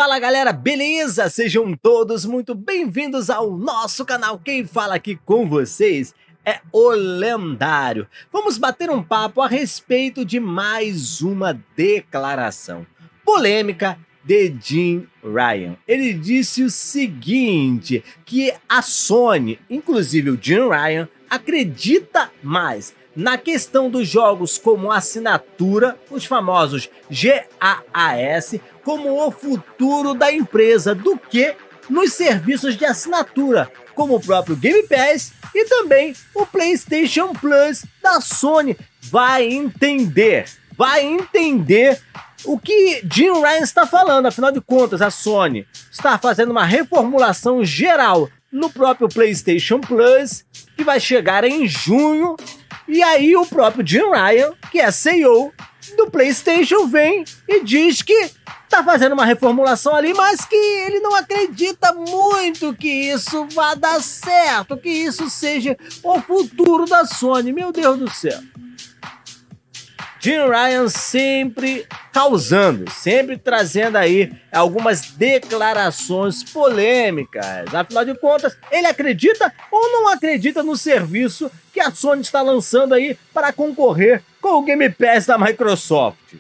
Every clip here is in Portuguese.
Fala galera, beleza? Sejam todos muito bem-vindos ao nosso canal. Quem fala aqui com vocês é o Lendário. Vamos bater um papo a respeito de mais uma declaração polêmica de Jim Ryan. Ele disse o seguinte, que a Sony, inclusive o Jim Ryan, acredita mais na questão dos jogos como assinatura, os famosos GAAS, como o futuro da empresa, do que nos serviços de assinatura, como o próprio Game Pass e também o PlayStation Plus da Sony. Vai entender o que Jim Ryan está falando. Afinal de contas, a Sony está fazendo uma reformulação geral no próprio PlayStation Plus, que vai chegar em junho. E aí o próprio Jim Ryan, que é CEO do PlayStation, vem e diz que tá fazendo uma reformulação ali, mas que ele não acredita muito que isso vá dar certo, que isso seja o futuro da Sony. Meu Deus do céu. Jim Ryan sempre causando, sempre trazendo aí algumas declarações polêmicas. Afinal de contas, ele acredita ou não acredita no serviço que a Sony está lançando aí para concorrer com o Game Pass da Microsoft?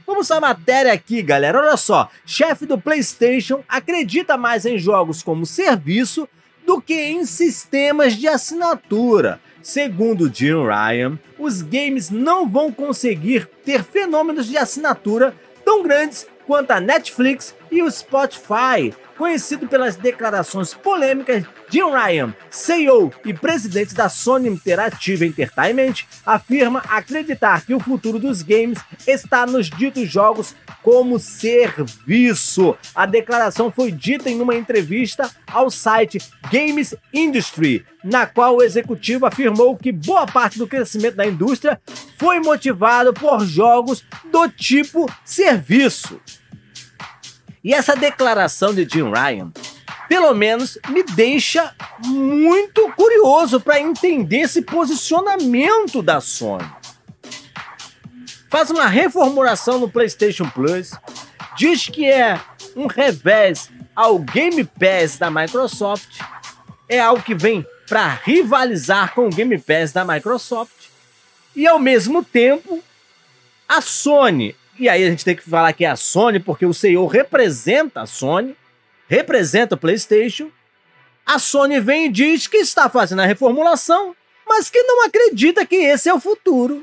Vamos à matéria aqui, galera. Olha só, chefe do PlayStation acredita mais em jogos como serviço do que em sistemas de assinatura. Segundo Jim Ryan, os games não vão conseguir ter fenômenos de assinatura tão grandes quanto a Netflix e o Spotify. Conhecido pelas declarações polêmicas, Jim Ryan, CEO e presidente da Sony Interactive Entertainment, afirma acreditar que o futuro dos games está nos ditos jogos como serviço. A declaração foi dita em uma entrevista ao site Games Industry, na qual o executivo afirmou que boa parte do crescimento da indústria foi motivado por jogos do tipo serviço. E essa declaração de Jim Ryan, pelo menos, me deixa muito curioso para entender esse posicionamento da Sony. Faz uma reformulação no PlayStation Plus, diz que é um revés ao Game Pass da Microsoft, é algo que vem para rivalizar com o Game Pass da Microsoft, e ao mesmo tempo, a Sony, e aí a gente tem que falar que é a Sony, porque o CEO representa a Sony, representa o PlayStation. A Sony vem e diz que está fazendo a reformulação, mas que não acredita que esse é o futuro.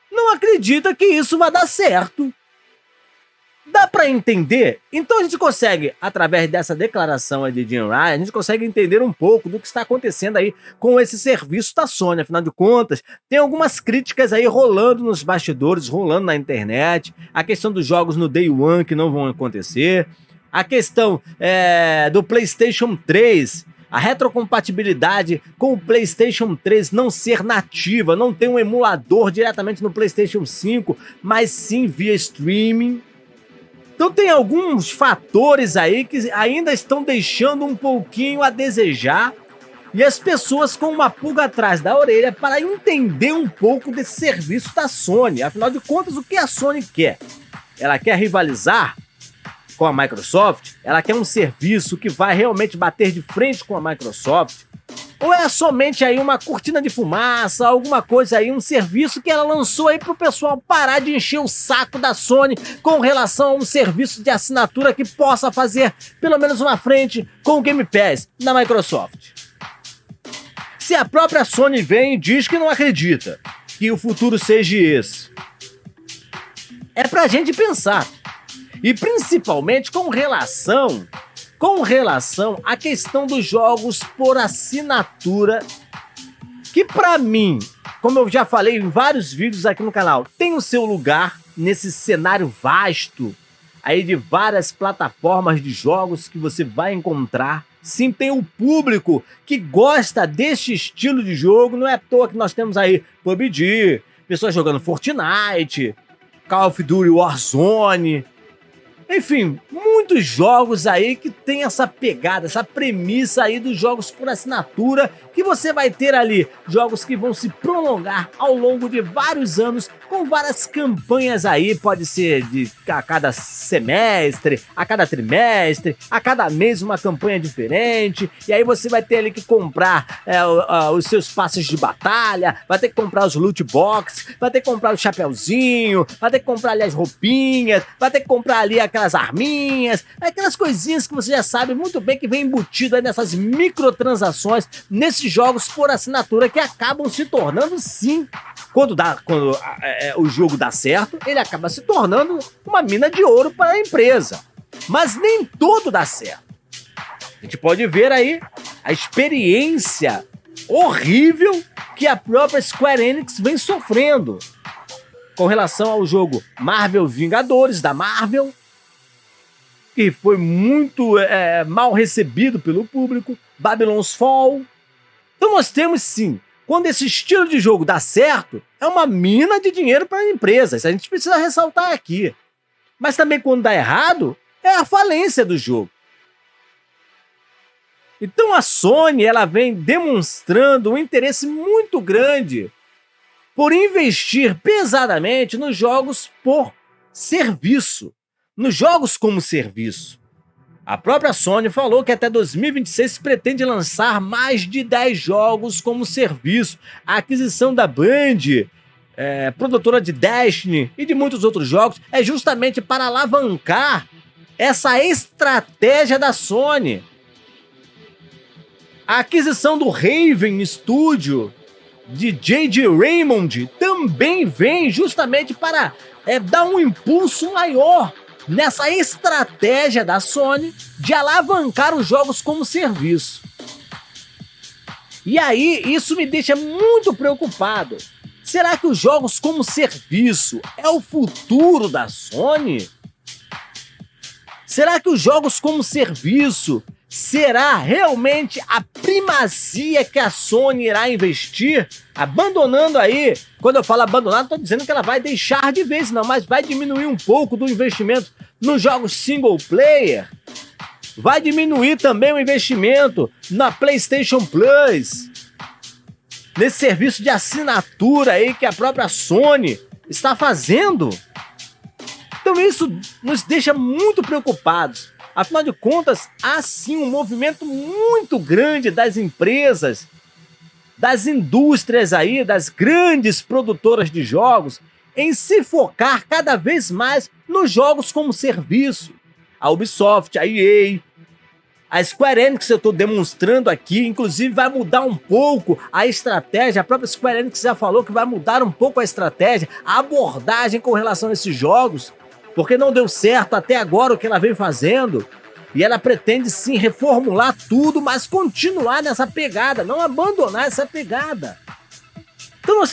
Não acredita que isso vai dar certo. Dá para entender? Então a gente consegue, através dessa declaração de Jim Ryan, a gente consegue entender um pouco do que está acontecendo aí com esse serviço da Sony. Afinal de contas, tem algumas críticas aí rolando nos bastidores, rolando na internet. A questão dos jogos no Day One que não vão acontecer. A questão do PlayStation 3, a retrocompatibilidade com o PlayStation 3 não ser nativa, não ter um emulador diretamente no PlayStation 5, mas sim via streaming. Então tem alguns fatores aí que ainda estão deixando um pouquinho a desejar, e as pessoas com uma pulga atrás da orelha para entender um pouco desse serviço da Sony. Afinal de contas, o que a Sony quer? Ela quer rivalizar com a Microsoft? Ela quer um serviço que vai realmente bater de frente com a Microsoft? Ou é somente aí uma cortina de fumaça, alguma coisa aí, um serviço que ela lançou aí pro pessoal parar de encher o saco da Sony com relação a um serviço de assinatura que possa fazer pelo menos uma frente com o Game Pass da Microsoft? Se a própria Sony vem e diz que não acredita que o futuro seja esse, é pra gente pensar. E principalmente com relação à questão dos jogos por assinatura, que pra mim, como eu já falei em vários vídeos aqui no canal, tem o seu lugar nesse cenário vasto aí de várias plataformas de jogos que você vai encontrar. Sim, tem o público que gosta deste estilo de jogo. Não é à toa que nós temos aí PUBG, pessoas jogando Fortnite, Call of Duty Warzone. Enfim, muitos jogos aí que tem essa pegada, essa premissa aí dos jogos por assinatura, que você vai ter ali jogos que vão se prolongar ao longo de vários anos com várias campanhas aí, pode ser a cada semestre, a cada trimestre, a cada mês uma campanha diferente, e aí você vai ter ali que comprar os seus passes de batalha, vai ter que comprar os loot box, vai ter que comprar o chapeuzinho, vai ter que comprar ali as roupinhas, vai ter que comprar ali aquelas arminhas, aquelas coisinhas que você já sabe muito bem que vem embutido aí nessas microtransações, nesses jogos por assinatura que acabam se tornando, sim, quando o jogo dá certo, ele acaba se tornando uma mina de ouro para a empresa. Mas nem tudo dá certo. A gente pode ver aí a experiência horrível que a própria Square Enix vem sofrendo com relação ao jogo Marvel Vingadores, da Marvel, que foi muito mal recebido pelo público, Babylon's Fall. Então nós temos, sim, quando esse estilo de jogo dá certo, é uma mina de dinheiro para a empresa. Isso a gente precisa ressaltar aqui. Mas também quando dá errado, é a falência do jogo. Então a Sony, ela vem demonstrando um interesse muito grande por investir pesadamente nos jogos por serviço, nos jogos como serviço. A própria Sony falou que até 2026 pretende lançar mais de 10 jogos como serviço. A aquisição da Band, produtora de Destiny e de muitos outros jogos, é justamente para alavancar essa estratégia da Sony. A aquisição do Raven Studio de J.J. Raymond também vem justamente para dar um impulso maior nessa estratégia da Sony de alavancar os jogos como serviço. E aí, isso me deixa muito preocupado. Será que os jogos como serviço é o futuro da Sony? Será que os jogos como serviço será realmente a primazia que a Sony irá investir? Abandonando aí, quando eu falo abandonar, não estou dizendo que ela vai deixar de vez, não, mas vai diminuir um pouco do investimento nos jogos single player. Vai diminuir também o investimento na PlayStation Plus, nesse serviço de assinatura aí que a própria Sony está fazendo. Então isso nos deixa muito preocupados. Afinal de contas, há sim um movimento muito grande das empresas, das indústrias aí, das grandes produtoras de jogos, em se focar cada vez mais nos jogos como serviço. A Ubisoft, a EA, a Square Enix, eu estou demonstrando aqui, inclusive vai mudar um pouco a estratégia. A própria Square Enix já falou que vai mudar um pouco a estratégia, a abordagem com relação a esses jogos, porque não deu certo até agora o que ela vem fazendo, e ela pretende sim reformular tudo, mas continuar nessa pegada, não abandonar essa pegada. Então nós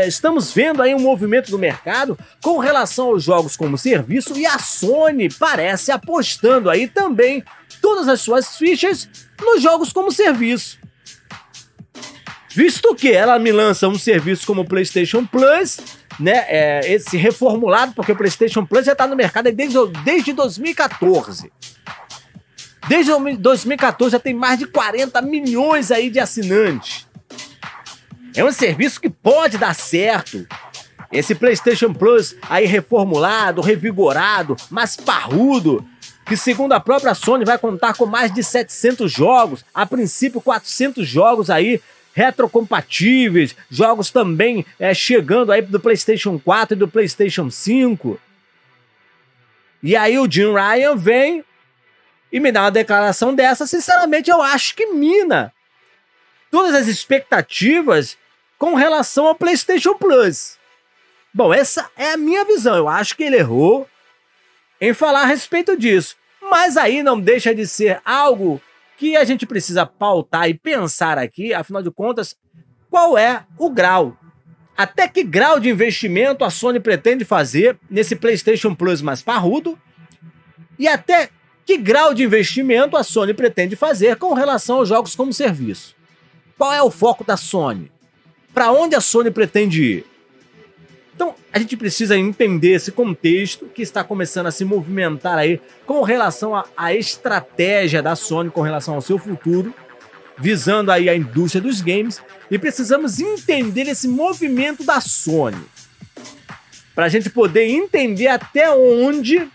estamos vendo aí um movimento do mercado com relação aos jogos como serviço, e a Sony parece apostando aí também todas as suas fichas nos jogos como serviço. Visto que ela me lança um serviço como o PlayStation Plus, né, esse reformulado, porque o PlayStation Plus já está no mercado desde 2014. Desde 2014 já tem mais de 40 milhões aí de assinantes. É um serviço que pode dar certo. Esse PlayStation Plus aí reformulado, revigorado, mais parrudo, que segundo a própria Sony vai contar com mais de 700 jogos, a princípio 400 jogos aí retrocompatíveis, jogos também chegando aí do PlayStation 4 e do PlayStation 5. E aí o Jim Ryan vem e me dá uma declaração dessa. Sinceramente, eu acho que mina todas as expectativas com relação ao PlayStation Plus. Bom, essa é a minha visão. Eu acho que ele errou em falar a respeito disso. Mas aí não deixa de ser algo que a gente precisa pautar e pensar aqui, afinal de contas, qual é o grau? Até que grau de investimento a Sony pretende fazer nesse PlayStation Plus mais parrudo? E até que grau de investimento a Sony pretende fazer com relação aos jogos como serviço? Qual é o foco da Sony? Para onde a Sony pretende ir? Então, a gente precisa entender esse contexto que está começando a se movimentar aí com relação à estratégia da Sony com relação ao seu futuro, visando aí a indústria dos games, e precisamos entender esse movimento da Sony. para a gente poder entender até onde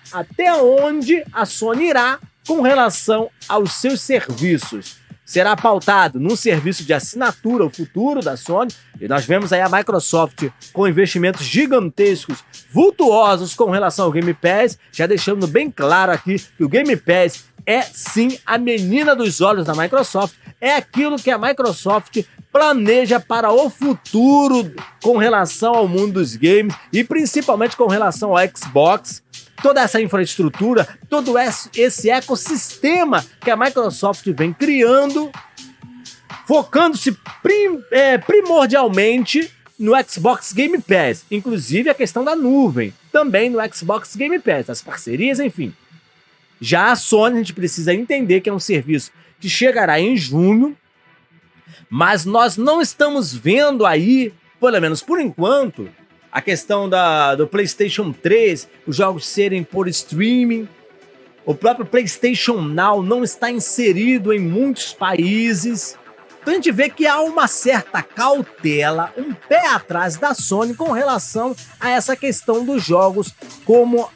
a Sony irá com relação aos seus serviços. Será pautado num serviço de assinatura, o futuro da Sony, e nós vemos aí a Microsoft com investimentos gigantescos, vultuosos com relação ao Game Pass, já deixando bem claro aqui que o Game Pass é sim a menina dos olhos da Microsoft, é aquilo que a Microsoft planeja para o futuro com relação ao mundo dos games e principalmente com relação ao Xbox. Toda essa infraestrutura, todo esse ecossistema que a Microsoft vem criando, focando-se primordialmente no Xbox Game Pass, inclusive a questão da nuvem, também no Xbox Game Pass, as parcerias, enfim. Já a Sony, a gente precisa entender que é um serviço que chegará em junho, mas nós não estamos vendo aí, pelo menos por enquanto, a questão do PlayStation 3, os jogos serem por streaming. O próprio PlayStation Now não está inserido em muitos países. Então a gente vê que há uma certa cautela, um pé atrás da Sony com relação a essa questão dos jogos, como,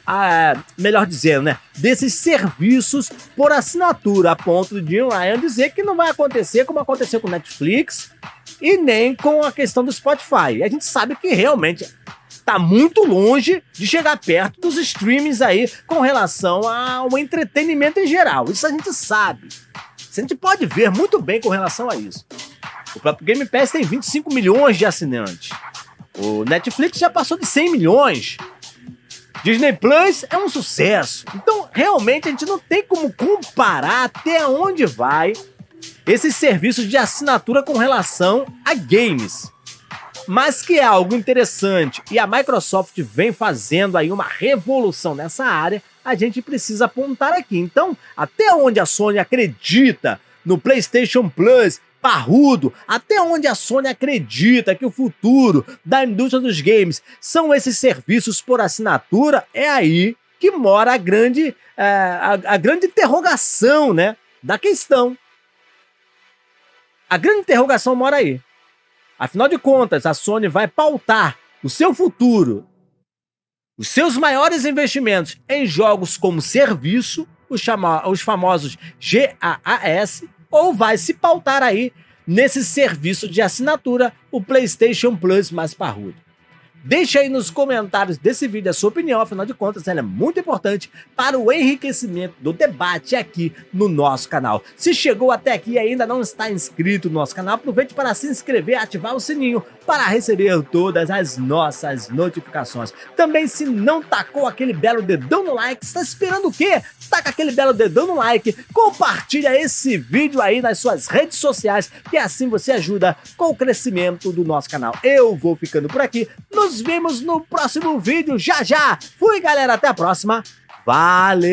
melhor dizendo, né, desses serviços por assinatura, a ponto de Jim Ryan dizer que não vai acontecer como aconteceu com Netflix e nem com a questão do Spotify. E a gente sabe que realmente está muito longe de chegar perto dos streamings aí com relação ao entretenimento em geral. Isso a gente sabe. A gente pode ver muito bem com relação a isso. O próprio Game Pass tem 25 milhões de assinantes. O Netflix já passou de 100 milhões. Disney Plus é um sucesso. Então, realmente, a gente não tem como comparar até onde vai esses serviços de assinatura com relação a games. Mas que é algo interessante e a Microsoft vem fazendo aí uma revolução nessa área, a gente precisa apontar aqui. Então, até onde a Sony acredita no PlayStation Plus parrudo, até onde a Sony acredita que o futuro da indústria dos games são esses serviços por assinatura, é aí que mora a grande interrogação, né, da questão. A grande interrogação mora aí. Afinal de contas, a Sony vai pautar o seu futuro, os seus maiores investimentos em jogos como serviço, os famosos GaaS, ou vai se pautar aí nesse serviço de assinatura, o PlayStation Plus mais parrudo. Deixa aí nos comentários desse vídeo a sua opinião, afinal de contas ela é muito importante para o enriquecimento do debate aqui no nosso canal. Se chegou até aqui e ainda não está inscrito no nosso canal, aproveite para se inscrever e ativar o sininho para receber todas as nossas notificações. Também, se não tacou aquele belo dedão no like, está esperando o quê? Taca aquele belo dedão no like, compartilha esse vídeo aí nas suas redes sociais, que assim você ajuda com o crescimento do nosso canal. Eu vou ficando por aqui, nos vemos no próximo vídeo já já. Fui, galera, até a próxima. Valeu!